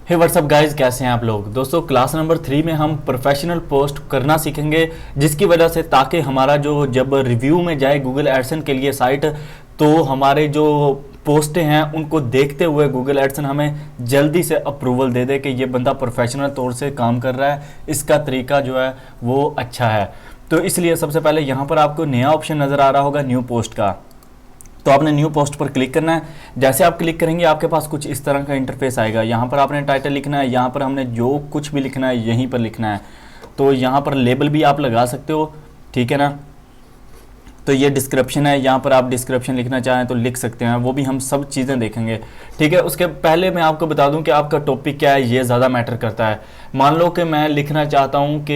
हे WhatsApp guys, कैसे हैं आप लोग। दोस्तों क्लास नंबर 3 में हम प्रोफेशनल पोस्ट करना सीखेंगे, जिसकी वजह से ताकि हमारा जो जब रिव्यू में जाए गूगल एडसन के लिए साइट, तो हमारे जो पोस्टें हैं उनको देखते हुए गूगल एडसन हमें जल्दी से अप्रूवल दे दे कि ये बंदा प्रोफेशनल तौर से काम कर रहा है, इसका तरीका जो है वो अच्छा है। तो इसलिए सबसे पहले यहाँ पर आपको नया ऑप्शन नज़र आ रहा होगा न्यू पोस्ट का, तो आपने न्यू पोस्ट पर क्लिक करना है। जैसे आप क्लिक करेंगे आपके पास कुछ इस तरह का इंटरफेस आएगा। यहाँ पर आपने टाइटल लिखना है, यहाँ पर हमने जो कुछ भी लिखना है यहीं पर लिखना है। तो यहाँ पर लेबल भी आप लगा सकते हो, ठीक है ना। तो ये डिस्क्रिप्शन है, यहाँ पर आप डिस्क्रिप्शन लिखना चाहें तो लिख सकते हैं, वो भी हम सब चीज़ें देखेंगे, ठीक है। उसके पहले मैं आपको बता दूं कि आपका टॉपिक क्या है, ये ज़्यादा मैटर करता है। मान लो कि मैं लिखना चाहता हूँ कि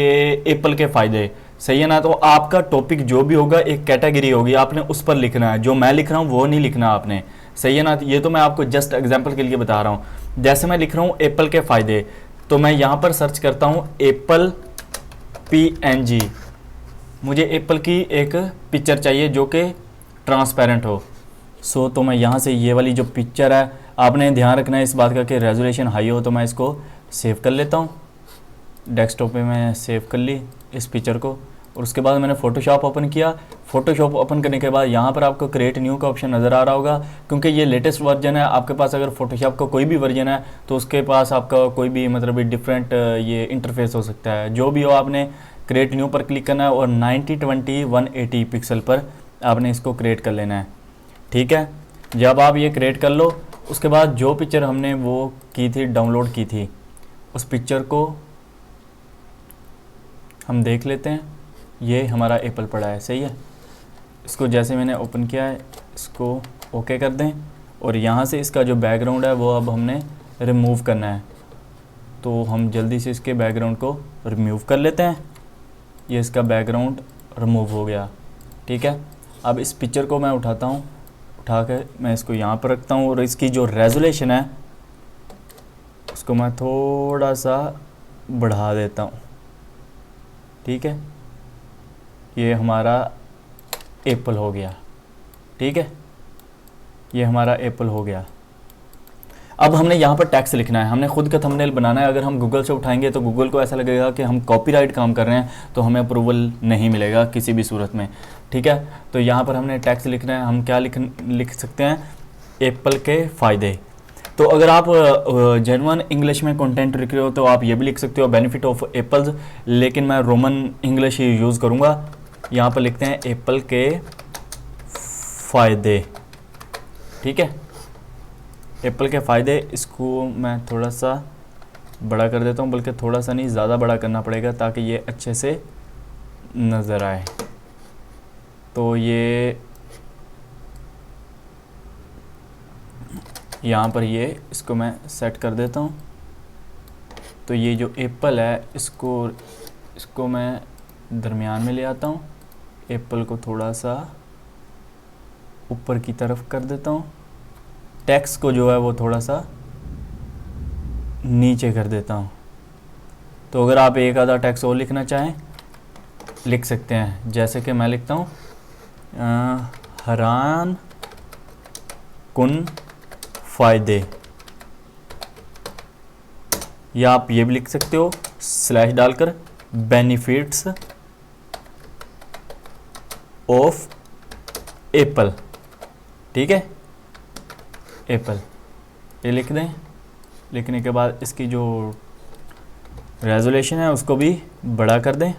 एप्पल के फ़ायदे, सही है ना। तो आपका टॉपिक जो भी होगा एक कैटेगरी होगी, आपने उस पर लिखना है। जो मैं लिख रहा हूँ वो नहीं लिखना आपने, सही है ना। ये तो मैं आपको जस्ट एग्जांपल के लिए बता रहा हूँ। जैसे मैं लिख रहा हूँ एप्पल के फ़ायदे, तो मैं यहाँ पर सर्च करता हूँ एप्पल PNG। मुझे एप्पल की एक पिक्चर चाहिए जो कि ट्रांसपेरेंट हो। तो मैं यहाँ से ये वाली जो पिक्चर है, आपने ध्यान रखना है इस बात का कि रेजोल्यूशन हाई हो। तो मैं इसको सेव कर लेता हूँ, डेस्कटॉप पे मैं सेव कर ली इस पिक्चर को। और उसके बाद मैंने फ़ोटोशॉप ओपन किया। फ़ोटोशॉप ओपन करने के बाद यहाँ पर आपको क्रिएट न्यू का ऑप्शन नज़र आ रहा होगा, क्योंकि ये लेटेस्ट वर्जन है। आपके पास अगर फ़ोटोशॉप का कोई भी वर्जन है तो उसके पास आपका कोई भी मतलब डिफरेंट ये इंटरफेस हो सकता है। जो भी हो, आपने क्रिएट न्यू पर क्लिक करना है और 90/20/180 पिक्सल पर आपने इसको क्रिएट कर लेना है, ठीक है। जब आप ये क्रिएट कर लो, उसके बाद जो पिक्चर हमने वो की थी, डाउनलोड की थी, उस पिक्चर को हम देख लेते हैं। ये हमारा एप्पल पड़ा है, सही है। इसको जैसे मैंने ओपन किया है, इसको ओके कर दें। और यहाँ से इसका जो बैकग्राउंड है वो अब हमने रिमूव करना है। तो हम जल्दी से इसके बैकग्राउंड को रिमूव कर लेते हैं। ये इसका बैकग्राउंड रिमूव हो गया, ठीक है। अब इस पिक्चर को मैं उठाता हूँ, उठा कर मैं इसको यहाँ पर रखता हूँ और इसकी जो रेजोल्यूशन है उसको मैं थोड़ा सा बढ़ा देता हूँ, ठीक है। ये हमारा एप्पल हो गया, ठीक है। ये हमारा एप्पल हो गया। अब हमने यहाँ पर टेक्स्ट लिखना है, हमने खुद का थंबनेल बनाना है। अगर हम गूगल से उठाएंगे तो गूगल को ऐसा लगेगा कि हम कॉपीराइट काम कर रहे हैं, तो हमें अप्रूवल नहीं मिलेगा किसी भी सूरत में, ठीक है। तो यहाँ पर हमने टेक्स्ट लिखना है। हम क्या लिख सकते हैं, एप्पल के फ़ायदे। तो अगर आप जेन्युइन इंग्लिश में कंटेंट लिख रहे हो तो आप ये भी लिख सकते हो, बेनिफिट ऑफ एप्पल्स, लेकिन मैं रोमन इंग्लिश ही यूज़ करूँगा। यहाँ पर लिखते हैं एप्पल के फ़ायदे, ठीक है। एप्पल के फ़ायदे, इसको मैं थोड़ा सा बड़ा कर देता हूँ, बल्कि थोड़ा सा नहीं, ज़्यादा बड़ा करना पड़ेगा ताकि ये अच्छे से नज़र आए। तो ये यहाँ पर ये इसको मैं सेट कर देता हूँ। तो ये जो एप्पल है इसको मैं दरमियान में ले आता हूँ। एप्पल को थोड़ा सा ऊपर की तरफ कर देता हूँ। टेक्स्ट को जो है वो थोड़ा सा नीचे कर देता हूँ। तो अगर आप एक आधा टेक्स्ट और लिखना चाहें लिख सकते हैं, जैसे कि मैं लिखता हूँ हैरान कुन फ़ायदे, या आप ये भी लिख सकते हो स्लैश डालकर बेनिफिट्स ऑफ एप्पल, ठीक है। एप्पल ये लिख दें। लिखने के बाद इसकी जो रेजोल्यूशन है उसको भी बड़ा कर दें।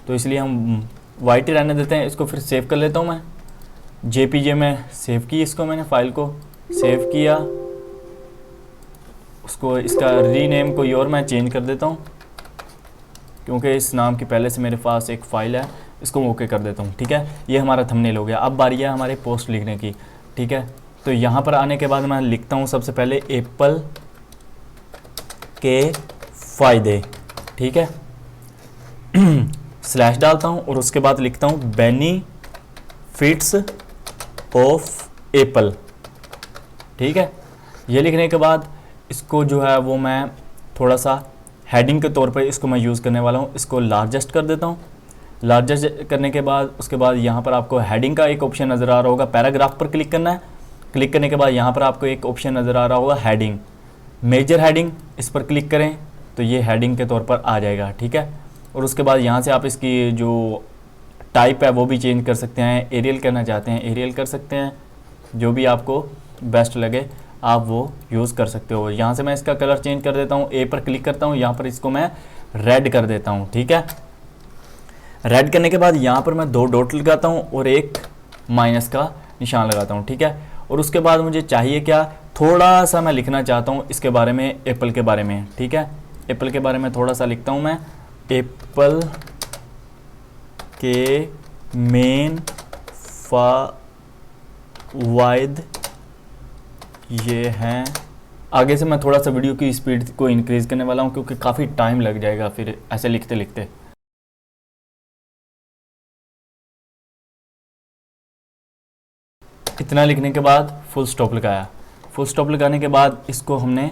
तो इसलिए हम वाइट ही रहने देते हैं। इसको फिर सेव कर लेता हूँ मैं। JPG में सेव की, इसको मैंने फ़ाइल को सेव किया। उसको इसका रीनेम कोई और मैं चेंज कर देता हूँ, क्योंकि इस नाम की पहले से मेरे पास एक फ़ाइल है। इसको ओके कर देता हूँ, ठीक है। ये हमारा थंबनेल हो गया। अब बारी है हमारे पोस्ट लिखने की, ठीक है। तो यहाँ पर आने के बाद मैं लिखता हूँ सबसे पहले एप्पल के फ़ायदे, ठीक है। स्लैश डालता हूँ और उसके बाद लिखता हूँ बेनिफिट्स ऑफ एप्पल, ठीक है। ये लिखने के बाद इसको जो है वो मैं थोड़ा सा हेडिंग के तौर पर इसको मैं यूज़ करने वाला हूँ। इसको लार्जेस्ट कर देता हूँ। लार्जेस्ट करने के बाद उसके बाद यहाँ पर आपको हेडिंग का एक ऑप्शन नज़र आ रहा होगा, पैराग्राफ पर क्लिक करना है। क्लिक करने के बाद यहाँ पर आपको एक ऑप्शन नज़र आ रहा होगा हेडिंग, मेजर हेडिंग, इस पर क्लिक करें तो ये हेडिंग के तौर पर आ जाएगा, ठीक है। और उसके बाद यहाँ से आप इसकी जो टाइप है वो भी चेंज कर सकते हैं, एरियल करना चाहते हैं एरियल कर सकते हैं, जो भी आपको बेस्ट लगे आप वो यूज़ कर सकते हो। यहाँ से मैं इसका कलर चेंज कर देता हूँ, ए पर क्लिक करता हूँ, यहाँ पर इसको मैं रेड कर देता हूँ, ठीक है। रेड करने के बाद यहाँ पर मैं 2 डॉट लगाता हूँ और एक माइनस का निशान लगाता हूँ, ठीक है। और उसके बाद मुझे चाहिए क्या, थोड़ा सा मैं लिखना चाहता हूँ इसके बारे में, एप्पल के बारे में, ठीक है। एप्पल के बारे में थोड़ा सा लिखता हूँ मैं, एप्पल के मेन फायदे ये हैं। आगे से मैं थोड़ा सा वीडियो की स्पीड को इंक्रीज़ करने वाला हूँ क्योंकि काफ़ी टाइम लग जाएगा फिर ऐसे लिखते लिखते। इतना लिखने के बाद फुल स्टॉप लगाया। फुल स्टॉप लगाने के बाद इसको हमने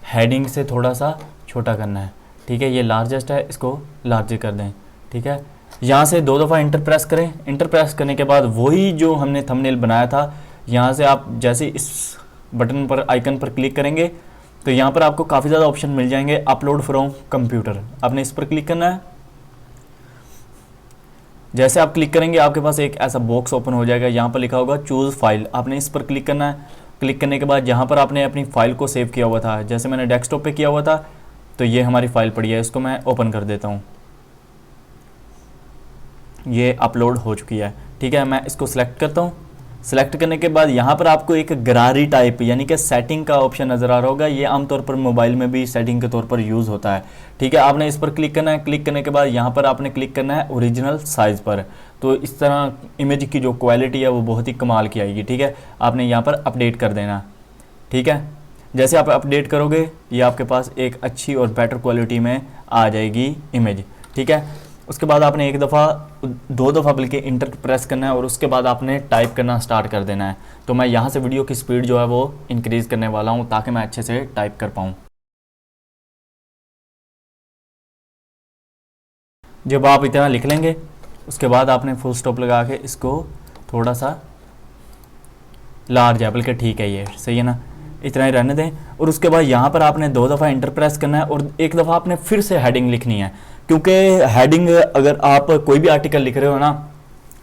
हेडिंग से थोड़ा सा छोटा करना है, ठीक है। ये लार्जेस्ट है, इसको लार्जर कर दें, ठीक है। यहाँ से 2 दफ़ा इंटर प्रेस करें। इंटर प्रेस करने के बाद वही जो हमने थंबनेल बनाया था, यहाँ से आप जैसे इस बटन पर आइकन पर क्लिक करेंगे तो यहाँ पर आपको काफ़ी ज़्यादा ऑप्शन मिल जाएंगे। अपलोड फ्रॉम कंप्यूटर, आपने इस पर क्लिक करना है। जैसे आप क्लिक करेंगे आपके पास एक ऐसा बॉक्स ओपन हो जाएगा, यहाँ पर लिखा होगा चूज़ फाइल, आपने इस पर क्लिक करना है। क्लिक करने के बाद यहाँ पर आपने अपनी फ़ाइल को सेव किया हुआ था, जैसे मैंने डेस्कटॉप पे किया हुआ था, तो ये हमारी फ़ाइल पड़ी है, इसको मैं ओपन कर देता हूँ। ये अपलोड हो चुकी है, ठीक है। मैं इसको सिलेक्ट करता हूँ। सिलेक्ट करने के बाद यहाँ पर आपको एक गरारी टाइप यानी कि सेटिंग का ऑप्शन नज़र आ रहा होगा। ये आमतौर पर मोबाइल में भी सेटिंग के तौर पर यूज़ होता है, ठीक है। आपने इस पर क्लिक करना है। क्लिक करने के बाद यहाँ पर आपने क्लिक करना है ओरिजिनल साइज़ पर, तो इस तरह इमेज की जो क्वालिटी है वो बहुत ही कमाल की आएगी, ठीक है। आपने यहाँ पर अपडेट कर देना, ठीक है। जैसे आप अपडेट करोगे ये आपके पास एक अच्छी और बेटर क्वालिटी में आ जाएगी इमेज, ठीक है। उसके बाद आपने 2 दफ़ा बल्कि इंटर प्रेस करना है और उसके बाद आपने टाइप करना स्टार्ट कर देना है। तो मैं यहाँ से वीडियो की स्पीड जो है वो इंक्रीज़ करने वाला हूँ ताकि मैं अच्छे से टाइप कर पाऊँ। जब आप इतना लिख लेंगे उसके बाद आपने फुल स्टॉप लगा के इसको थोड़ा सा लार्ज है, बल्कि ठीक है, ये सही है ना, इतना ही रहने दें। और उसके बाद यहाँ पर आपने 2 दफ़ा इंटर प्रेस करना है और एक दफ़ा आपने फिर से हेडिंग लिखनी है, क्योंकि हेडिंग अगर आप कोई भी आर्टिकल लिख रहे हो ना,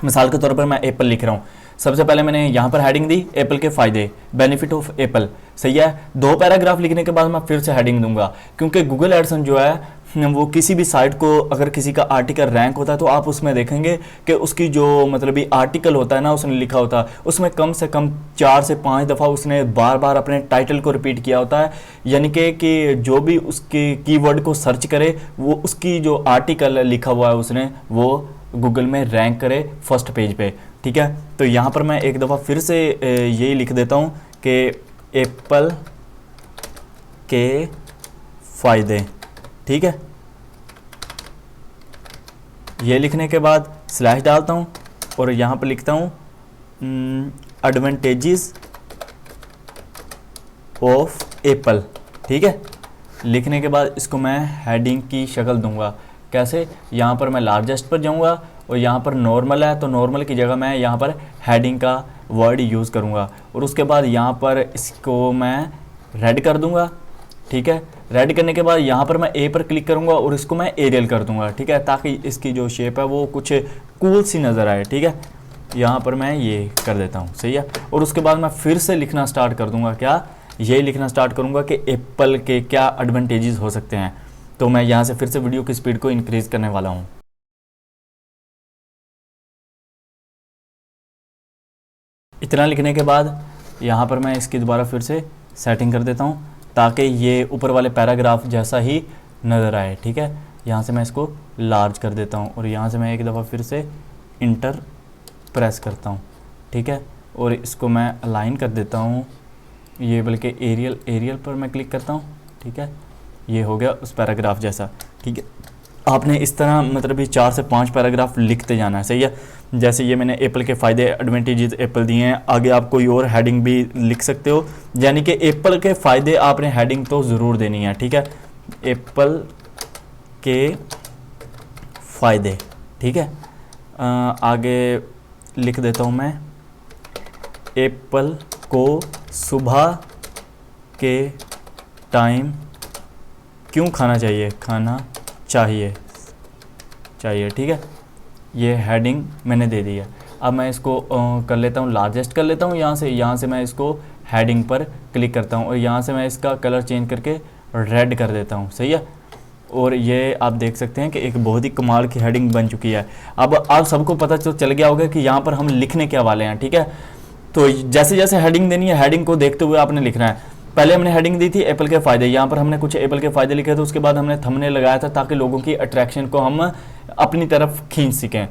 मिसाल के तौर पर मैं एप्पल लिख रहा हूँ, सबसे पहले मैंने यहाँ पर हेडिंग दी एप्पल के फ़ायदे, बेनिफिट ऑफ एप्पल, सही है। 2 पैराग्राफ लिखने के बाद मैं फिर से हेडिंग दूंगा, क्योंकि गूगल एडसन जो है वो किसी भी साइट को अगर किसी का आर्टिकल रैंक होता है तो आप उसमें देखेंगे कि उसकी जो मतलब ये आर्टिकल होता है ना, उसने लिखा होता है उसमें कम से कम 4 से 5 दफ़ा उसने बार बार अपने टाइटल को रिपीट किया होता है, यानी कि जो भी उसके कीवर्ड को सर्च करे वो उसकी जो आर्टिकल लिखा हुआ है उसने वो गूगल में रैंक करे फर्स्ट पेज पे, ठीक है। तो यहाँ पर मैं एक दफ़ा फिर से यही लिख देता हूँ कि एप्पल के फ़ायदे, ठीक है। ये लिखने के बाद स्लैश डालता हूँ और यहाँ पर लिखता हूँ एडवांटेजेस ऑफ एप्पल, ठीक है। लिखने के बाद इसको मैं हेडिंग की शक्ल दूंगा, कैसे, यहाँ पर मैं लार्जेस्ट पर जाऊँगा और यहाँ पर नॉर्मल है तो नॉर्मल की जगह मैं यहाँ पर हेडिंग का वर्ड यूज़ करूँगा और उसके बाद यहाँ पर इसको मैं रेड कर दूँगा, ठीक है। रेड करने के बाद यहाँ पर मैं ए पर क्लिक करूँगा और इसको मैं एरियल कर दूँगा, ठीक है, ताकि इसकी जो शेप है वो कुछ कूल सी नज़र आए, ठीक है। यहाँ पर मैं ये कर देता हूँ, सही है। और उसके बाद मैं फिर से लिखना स्टार्ट कर दूँगा, क्या, ये लिखना स्टार्ट करूँगा कि एप्पल के क्या एडवांटेजेस हो सकते हैं। तो मैं यहाँ से फिर से वीडियो की स्पीड को इंक्रीज़ करने वाला हूँ। इतना लिखने के बाद यहाँ पर मैं इसकी दोबारा फिर से सेटिंग कर देता हूँ ताकि ये ऊपर वाले पैराग्राफ जैसा ही नज़र आए, ठीक है। यहाँ से मैं इसको लार्ज कर देता हूँ और यहाँ से मैं एक दफ़ा फिर से इंटर प्रेस करता हूँ, ठीक है। और इसको मैं अलाइन कर देता हूँ, ये बल्कि एरियल पर मैं क्लिक करता हूँ, ठीक है। ये हो गया उस पैराग्राफ जैसा, ठीक है। आपने इस तरह मतलब ये 4 से 5 पैराग्राफ लिखते जाना है, सही है। जैसे ये मैंने एप्पल के फ़ायदे एडवांटेजेस एप्पल दिए हैं, आगे आप कोई और हेडिंग भी लिख सकते हो, यानी कि एप्पल के फ़ायदे आपने हेडिंग तो ज़रूर देनी है, ठीक है। एप्पल के फ़ायदे, ठीक है। आगे लिख देता हूँ मैं एप्पल को सुबह के टाइम क्यों खाना चाहिए, खाना चाहिए, ठीक है। ये हेडिंग मैंने दे दी है। अब मैं इसको कर लेता हूँ, लार्जेस्ट कर लेता हूँ यहाँ से मैं इसको हेडिंग पर क्लिक करता हूँ और यहाँ से मैं इसका कलर चेंज करके रेड कर देता हूँ, सही है। और ये आप देख सकते हैं कि एक बहुत ही कमाल की हेडिंग बन चुकी है। अब आप सबको पता चल गया होगा कि यहाँ पर हम लिखने क्या वाले हैं, ठीक है। तो जैसे जैसे हेडिंग देनी है, हेडिंग को देखते हुए आपने लिखना है। पहले हमने हेडिंग दी थी एप्पल के फ़ायदे, यहाँ पर हमने कुछ एप्पल के फ़ायदे लिखे थे। उसके बाद हमने थंबनेल लगाया था ताकि लोगों की अट्रैक्शन को हम अपनी तरफ खींच सकें।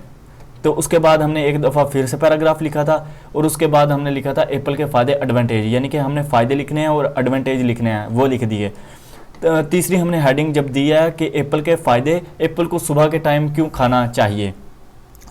तो उसके बाद हमने एक दफ़ा फिर से पैराग्राफ लिखा था और उसके बाद हमने लिखा था एप्पल के फ़ायदे एडवांटेज, यानी कि हमने फ़ायदे लिखने हैं और एडवांटेज लिखने हैं, वो लिख दिए। तीसरी हमने हेडिंग जब दी है कि एप्पल के फ़ायदे, एप्पल को सुबह के टाइम क्यों खाना चाहिए,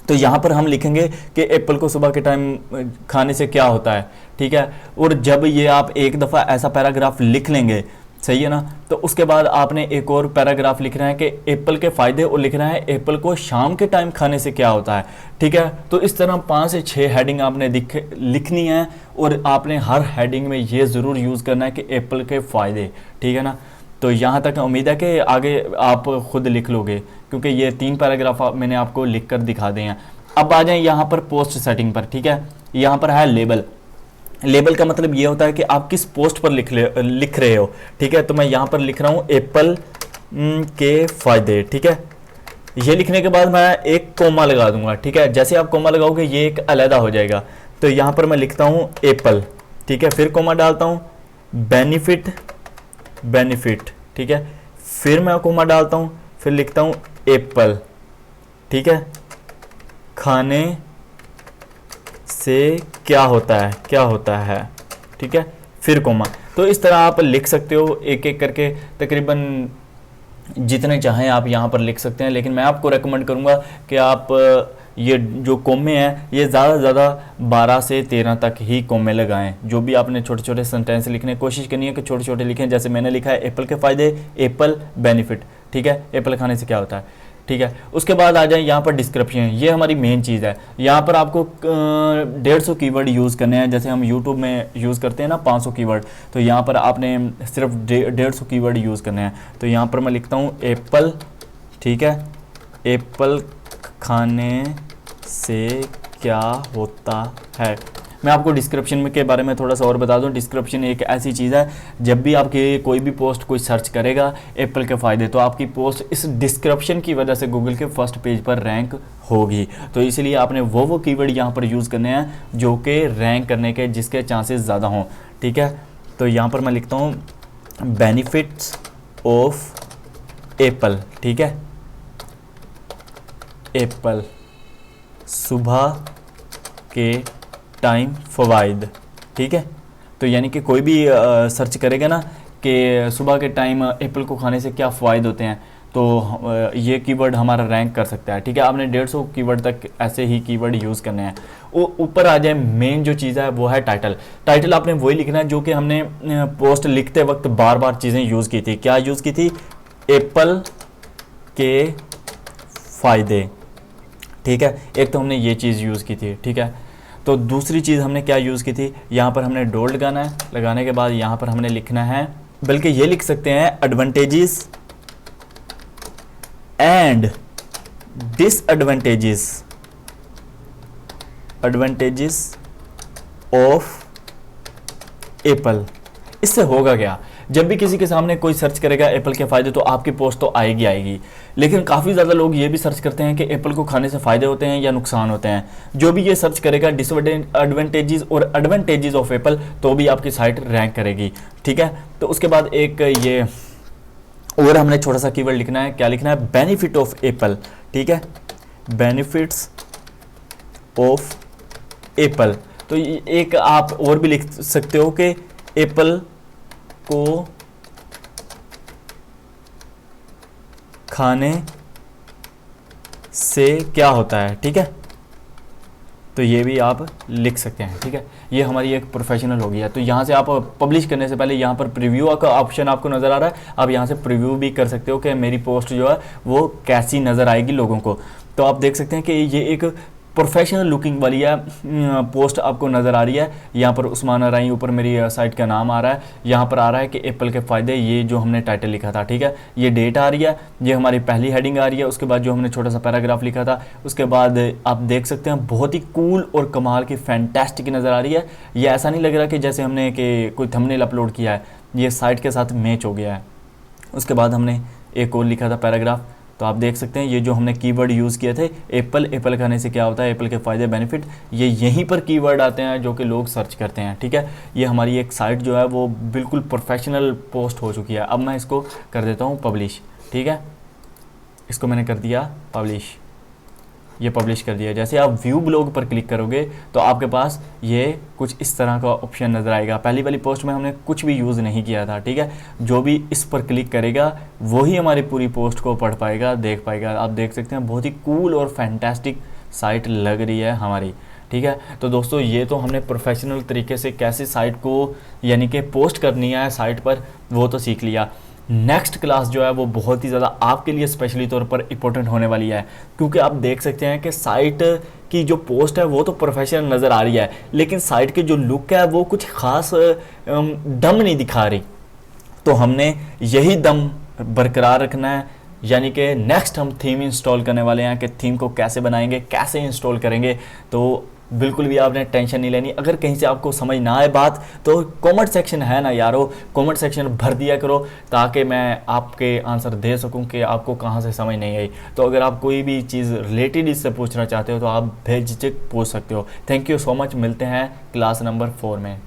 तो यहाँ पर हम लिखेंगे कि एप्पल को सुबह के टाइम खाने से क्या होता है, ठीक है। और जब ये आप एक दफ़ा ऐसा पैराग्राफ लिख लेंगे, सही है ना, तो उसके बाद आपने एक और पैराग्राफ लिखना है कि एप्पल के फ़ायदे, और लिखना है एप्पल को शाम के टाइम खाने से क्या होता है, ठीक है। तो इस तरह 5 से 6 हेडिंग आपने लिखनी है और आपने हर हेडिंग में ये ज़रूर यूज़ करना है कि एप्पल के फ़ायदे, ठीक है ना। तो यहाँ तक उम्मीद है कि आगे आप खुद लिख लोगे, क्योंकि ये 3 पैराग्राफ मैंने आपको लिख कर दिखा दिए हैं। अब आ जाएं यहाँ पर पोस्ट सेटिंग पर, ठीक है। यहाँ पर है लेबल। लेबल का मतलब ये होता है कि आप किस पोस्ट पर लिख रहे हो, ठीक है। तो मैं यहाँ पर लिख रहा हूँ एप्पल के फ़ायदे, ठीक है। ये लिखने के बाद मैं एक कोमा लगा दूंगा, ठीक है। जैसे आप कोमा लगाओगे ये एक अलहदा हो जाएगा। तो यहाँ पर मैं लिखता हूँ एप्पल, ठीक है, फिर कोमा डालता हूँ, बेनिफिट, ठीक है, फिर मैं कोमा डालता हूँ, फिर लिखता हूँ एप्पल, ठीक है, खाने से क्या होता है, ठीक है, फिर कोमा। तो इस तरह आप लिख सकते हो एक एक करके, तकरीबन जितने चाहें आप यहाँ पर लिख सकते हैं। लेकिन मैं आपको रेकमेंड करूँगा कि आप ये जो कोमे हैं ये ज़्यादा से ज़्यादा 12 से 13 तक ही कोमे लगाएं। जो भी आपने छोटे छोटे सेंटेंस लिखने की कोशिश करनी है कि छोटे छोटे लिखें। जैसे मैंने लिखा है एप्पल के फ़ायदे, एप्पल बेनिफिट, ठीक है, एप्पल खाने से क्या होता है, ठीक है। उसके बाद आ जाए यहाँ पर डिस्क्रिप्शन, ये हमारी मेन चीज़ है। यहाँ पर आपको 150 कीवर्ड यूज़ करने हैं। जैसे हम यूट्यूब में यूज़ करते हैं ना 500 कीवर्ड, तो यहाँ पर आपने सिर्फ 150 कीवर्ड यूज़ करने हैं। तो यहाँ पर मैं लिखता हूँ एप्पल, ठीक है, एप्पल खाने से क्या होता है। मैं आपको डिस्क्रिप्शन के बारे में थोड़ा सा और बता दूं। डिस्क्रिप्शन एक ऐसी चीज़ है, जब भी आपकी कोई भी पोस्ट कोई सर्च करेगा एप्पल के फ़ायदे, तो आपकी पोस्ट इस डिस्क्रिप्शन की वजह से गूगल के फर्स्ट पेज पर रैंक होगी। तो इसलिए आपने वो कीवर्ड यहाँ पर यूज़ करने हैं जो कि रैंक करने के जिसके चांसेस ज़्यादा हों, ठीक है। तो यहाँ पर मैं लिखता हूँ बेनिफिट्स ऑफ एप्पल, ठीक है, एप्पल सुबह के टाइम फ़वाइद, ठीक है। तो यानी कि कोई भी सर्च करेगा ना कि सुबह के टाइम एप्पल को खाने से क्या फ़ायदे होते हैं, तो ये कीवर्ड हमारा रैंक कर सकता है, ठीक है। आपने 150 कीवर्ड तक ऐसे ही कीवर्ड यूज़ करने हैं। वो ऊपर आ जाए, मेन जो चीज़ है वो है टाइटल। टाइटल आपने वही लिखना है जो कि हमने पोस्ट लिखते वक्त बार बार चीज़ें यूज़ की थी। क्या यूज़ की थी? एप्पल के फ़ायदे, ठीक है। एक तो हमने ये चीज़ यूज़ की थी, ठीक है। तो दूसरी चीज़ हमने क्या यूज़ की थी, यहाँ पर हमने डॉट लगाना है। लगाने के बाद यहाँ पर हमने लिखना है, बल्कि ये लिख सकते हैं advantages and disadvantages of Apple. इससे होगा क्या, जब भी किसी के सामने कोई सर्च करेगा एप्पल के फ़ायदे, तो आपकी पोस्ट तो आएगी। लेकिन काफ़ी ज़्यादा लोग ये भी सर्च करते हैं कि एप्पल को खाने से फ़ायदे होते हैं या नुकसान होते हैं। जो भी ये सर्च करेगा डिसएडवांटेजेस और एडवांटेजेस ऑफ एप्पल, तो भी आपकी साइट रैंक करेगी, ठीक है। तो उसके बाद एक ये और हमने छोटा सा कीवर्ड लिखना है। क्या लिखना है? बेनिफिट ऑफ एप्पल, ठीक है, बेनिफिट्स ऑफ एप्पल। तो एक आप और भी लिख सकते हो कि एप्पल को खाने से क्या होता है, ठीक है। तो ये भी आप लिख सकते हैं, ठीक है। ये हमारी एक प्रोफेशनल हो गया। तो यहाँ से आप पब्लिश करने से पहले यहाँ पर प्रीव्यू का ऑप्शन आपको नज़र आ रहा है। आप यहाँ से प्रीव्यू भी कर सकते हो कि मेरी पोस्ट जो है वो कैसी नज़र आएगी लोगों को। तो आप देख सकते हैं कि ये एक प्रोफेशनल लुकिंग वाली है पोस्ट आपको नज़र आ रही है। यहाँ पर उस्मान अराई ऊपर मेरी साइट का नाम आ रहा है, यहाँ पर आ रहा है कि एप्पल के फ़ायदे, ये जो हमने टाइटल लिखा था, ठीक है, ये डेट आ रही है, ये हमारी पहली हेडिंग आ रही है, उसके बाद जो हमने छोटा सा पैराग्राफ लिखा था, उसके बाद आप देख सकते हैं बहुत ही कूल और कमाल की फैंटास्टिक नज़र आ रही है। ये ऐसा नहीं लग रहा कि जैसे हमने कि कोई थंबनेल अपलोड किया है, ये साइट के साथ मैच हो गया है। उसके बाद हमने एक और लिखा था पैराग्राफ, तो आप देख सकते हैं ये जो हमने कीवर्ड यूज़ किए थे, एप्पल खाने से क्या होता है, एप्पल के फ़ायदे बेनिफिट, ये यहीं पर कीवर्ड आते हैं जो कि लोग सर्च करते हैं, ठीक है। ये हमारी एक साइट जो है वो बिल्कुल प्रोफेशनल पोस्ट हो चुकी है। अब मैं इसको कर देता हूँ पब्लिश, ठीक है, इसको मैंने कर दिया पब्लिश, ये पब्लिश कर दिया। जैसे आप व्यू ब्लॉग पर क्लिक करोगे तो आपके पास ये कुछ इस तरह का ऑप्शन नज़र आएगा। पहली वाली पोस्ट में हमने कुछ भी यूज़ नहीं किया था, ठीक है। जो भी इस पर क्लिक करेगा वही हमारी पूरी पोस्ट को पढ़ पाएगा, देख पाएगा। आप देख सकते हैं बहुत ही कूल और फैंटास्टिक साइट लग रही है हमारी, ठीक है। तो दोस्तों ये तो हमने प्रोफेशनल तरीके से कैसे साइट को यानी कि पोस्ट करनी है साइट पर, वो तो सीख लिया। नेक्स्ट क्लास जो है वो बहुत ही ज़्यादा आपके लिए स्पेशली तौर पर इम्पोर्टेंट होने वाली है, क्योंकि आप देख सकते हैं कि साइट की जो पोस्ट है वो तो प्रोफेशनल नज़र आ रही है, लेकिन साइट की जो लुक है वो कुछ ख़ास दम नहीं दिखा रही। तो हमने यही दम बरकरार रखना है, यानी कि नेक्स्ट हम थीम इंस्टॉल करने वाले हैं कि थीम को कैसे बनाएंगे, कैसे इंस्टॉल करेंगे। तो बिल्कुल भी आपने टेंशन नहीं लेनी। अगर कहीं से आपको समझ ना आए बात तो कमेंट सेक्शन है ना यारो, कमेंट सेक्शन भर दिया करो ताकि मैं आपके आंसर दे सकूं कि आपको कहां से समझ नहीं आई। तो अगर आप कोई भी चीज़ रिलेटेड इससे पूछना चाहते हो तो आप बेझिझक पूछ सकते हो। थैंक यू सो मच, मिलते हैं क्लास नंबर 4 में।